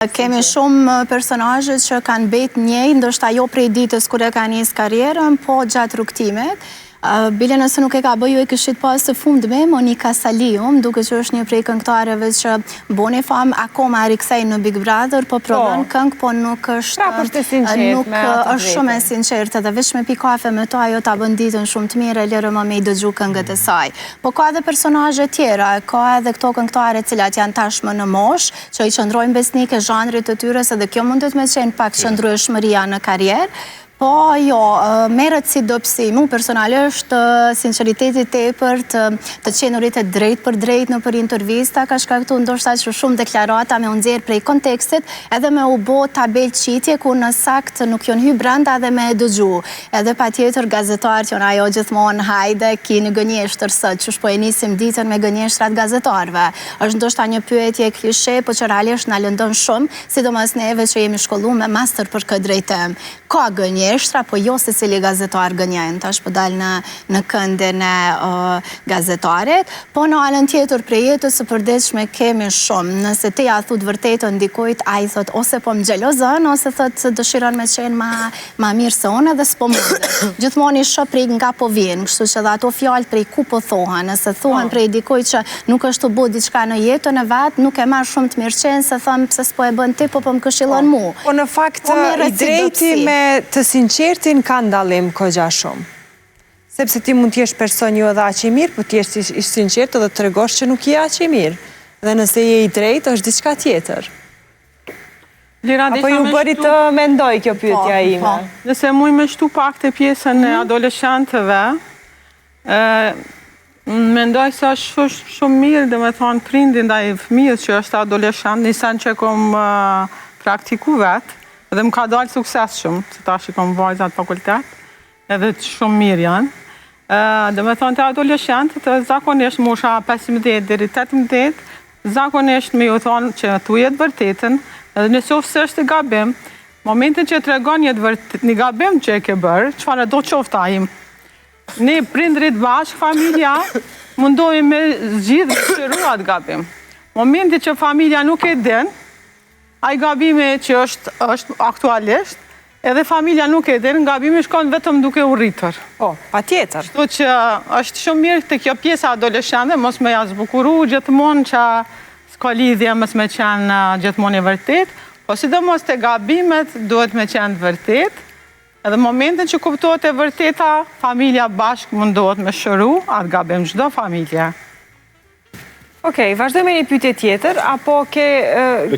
Kemi shumë personazhe që kanë betë njëjtë, ndoshta jo prej ditës kur e kanë nisë karrierën, po gjatë rrugtimit. Bile nëse nuk e ka bëju e këshit pas të fundme, Monika Salium, duke që është një prej këngëtarëve që boni fam, akoma rikthej në Big Brother, po prodhon këngë, po nuk është shumë e sinqertë, dhe veç me pi kafe me to, ajo ta bën ditën shumë të mirë, lërë më me i dëgju këngët e saj. Po ka edhe personazhe tjera, ka edhe këto këngëtare cilat janë tashmë në mosh, që i qëndrojnë besnike zhanrit të tyre, se dhe kjo mundet me qenë pak qëndrueshmëria në karrierë. Po, jo, merët si dopsi. Mu personalisht, sinceriteti tepër të qenurit e drejt për drejt në për intervista, ka shkaktu ndoshta që shumë deklarata me unëzirë prej kontekstit, edhe me u bo tabel qitje, ku në sakt nuk jon hy branda edhe me dëgju. Edhe pa tjetër gazetarët jon ajo gjithmonë hajde, ki në gënjeshtër sët, që shpo e nisim ditën me gënjeshtrat gazetarëve. Është ndoshta një pyetje klishe, po që realisht na lëndon shumë, sidomos neve që jemi shkollu me master për këtë drejtim. Ka gënjeshtra, po jo se cili gazetar gënjajnë, tash po dalë në këndin e gazetarit, po në alën tjetër prej jetës së përditshme kemi shumë. Nëse ti ja thut vërtetën ndikujt, ai thot ose po më xhelozon, ose thot dëshiron me qenë ma mirë se unë dhe s'po mundet. Gjithmonë i shoh prej nga po vjen, kështu që dhe ato fjalë prej ku po thohen, nëse thohen prej dikujt që nuk është të bëu diçka në jetën e vet, nuk e marr shumë të mirëqenë se thon pse s'po e bën ti, po më këshillon mua. Po në fakt i drejti me të sinqertin ka ndalim kogja shumë. Sepse ti mund t'jesh person jo edhe aq i mirë, po t'jesh i sinqert edhe të tregosh që nuk je aq i mirë. Dhe nëse je i drejt, është diçka tjetër. Apo ju bëri të mendoj kjo pyetja ime. Nëse muj me shtu pak të pjesën e adoleshantëve, mendoj se është shumë mirë, dhe me thonë prindin dhe i fëmijës që është adoleshant, nisan që kom praktiku vetë, edhe më ka dalë sukses shumë, që ta shikom vajzat fakultet, edhe shumë mirë janë. Dhe me thonë të adoleshantët, zakonisht musha 15 deri 18, zakonisht me ju thonë që tu jetë vërtetën, edhe nëse ofse është i gabim, momentin që të regon një gabim që e ke bërë, çfarë do qofta im. Ne prindrit bashkë, familja, mundohi me zgjidhë të shëruat gabim. Momentin që familja nuk e din, ai gabimi që është aktualisht, edhe familja nuk e din, gabimi shkon vetëm duke u rritër. Po, pa tjetër. Shtu që është shumë mirë të kjo pjesa adoleshante, mos me ja zbukuru gjithmonë që s'ka lidhje mos me qenë gjithmonë e vërtet, po sidomos të gabimet duhet me qenë vërtet, edhe momentin që kuptohet e vërteta, familja bashkë mundohet me shëru atë gabim, çdo familje. Okej, vazhdojmë një pyetje tjetër, apo ke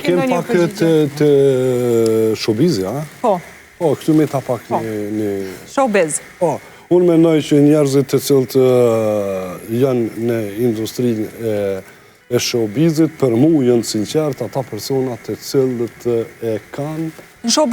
kem pak të showbiz, a? Po. Po, këtu me ta pak një... Showbiz. Po, unë mendoj që njerëzit të cilët janë në industrinë e showbizit, për mu janë sinqert ata personat të cilët e kanë... Në showbiz